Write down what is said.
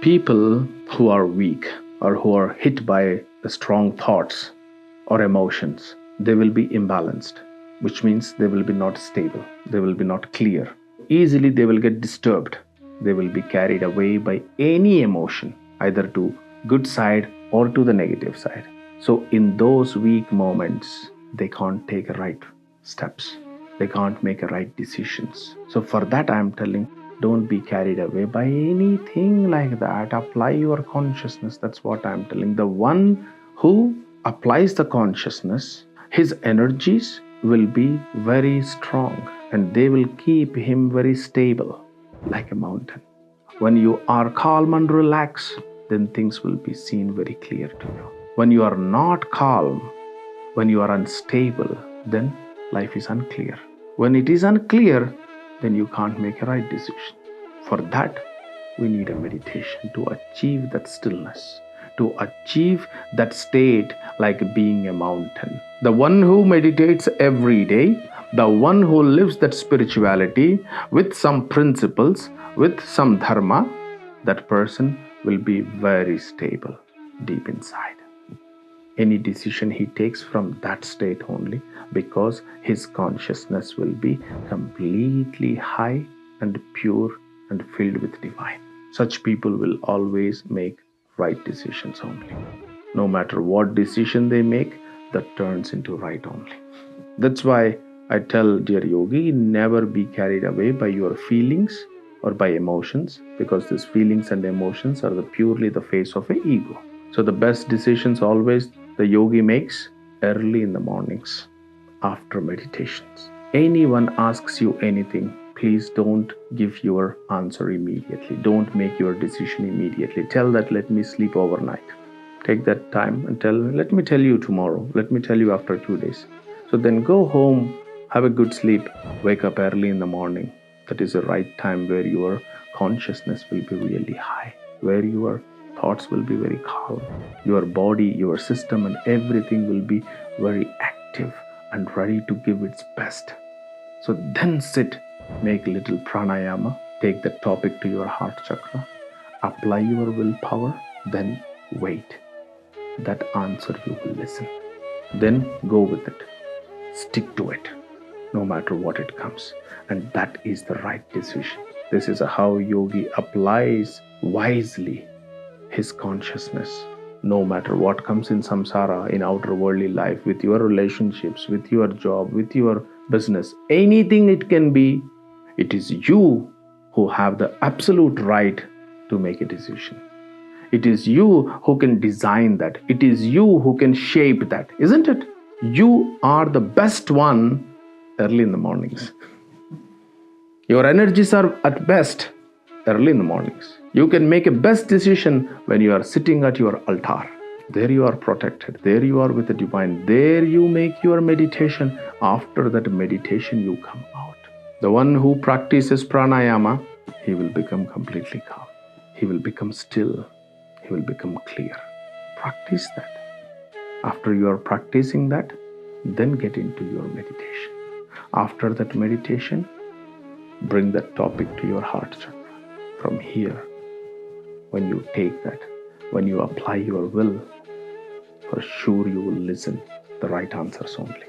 People who are weak or who are hit by the strong thoughts or emotions, they will be imbalanced, which means they will be not stable, they will be not clear. Easily they will get disturbed. They will be carried away by any emotion, either to good side or to the negative side. So in those weak moments, they can't take right steps. They can't make right decisions. So for that I am telling, don't be carried away by anything like that. Apply your consciousness. That's what I am telling. The one who applies the consciousness, his energies will be very strong and they will keep him very stable like a mountain. When you are calm and relaxed, then things will be seen very clear to you. When you are not calm, when you are unstable, then life is unclear. When it is unclear, then you can't make a right decision. For that, we need a meditation to achieve that stillness, to achieve that state like being a mountain. The one who meditates every day, the one who lives that spirituality with some principles, with some dharma, that person will be very stable deep inside. Any decision he takes from that state only, because his consciousness will be completely high and pure and filled with divine. Such people will always make right decisions only. No matter what decision they make, that turns into right only. That's why I tell dear Yogi, never be carried away by your feelings or by emotions, because these feelings and emotions are purely the face of an ego. So the best decisions always the yogi makes early in the mornings after meditations. Anyone asks you anything, please don't give your answer immediately. Don't make your decision immediately. Tell that, let me sleep overnight. Take that time and tell, let me tell you tomorrow. Let me tell you after 2 days. So then go home, have a good sleep, wake up early in the morning. That is the right time where your consciousness will be really high, where your thoughts will be very calm. Your body, your system and everything will be very active and ready to give its best. So then sit, make little pranayama, take the topic to your heart chakra, apply your willpower, then wait. That answer you will listen. Then go with it. Stick to it, no matter what it comes. And that is the right decision. This is how yogi applies wisely his consciousness, no matter what comes in samsara, in outer worldly life, with your relationships, with your job, with your business, anything it can be, it is you who have the absolute right to make a decision. It is you who can design that. It is you who can shape that, isn't it? You are the best one early in the mornings. Your energies are at best early in the mornings. You can make a best decision when you are sitting at your altar. There you are protected. There you are with the divine. There you make your meditation. After that meditation, you come out. The one who practices pranayama, he will become completely calm. He will become still. He will become clear. Practice that. After you are practicing that, then get into your meditation. After that meditation, bring that topic to your heart chakra. From here, when you take that, when you apply your will, for sure you will listen the right answers only.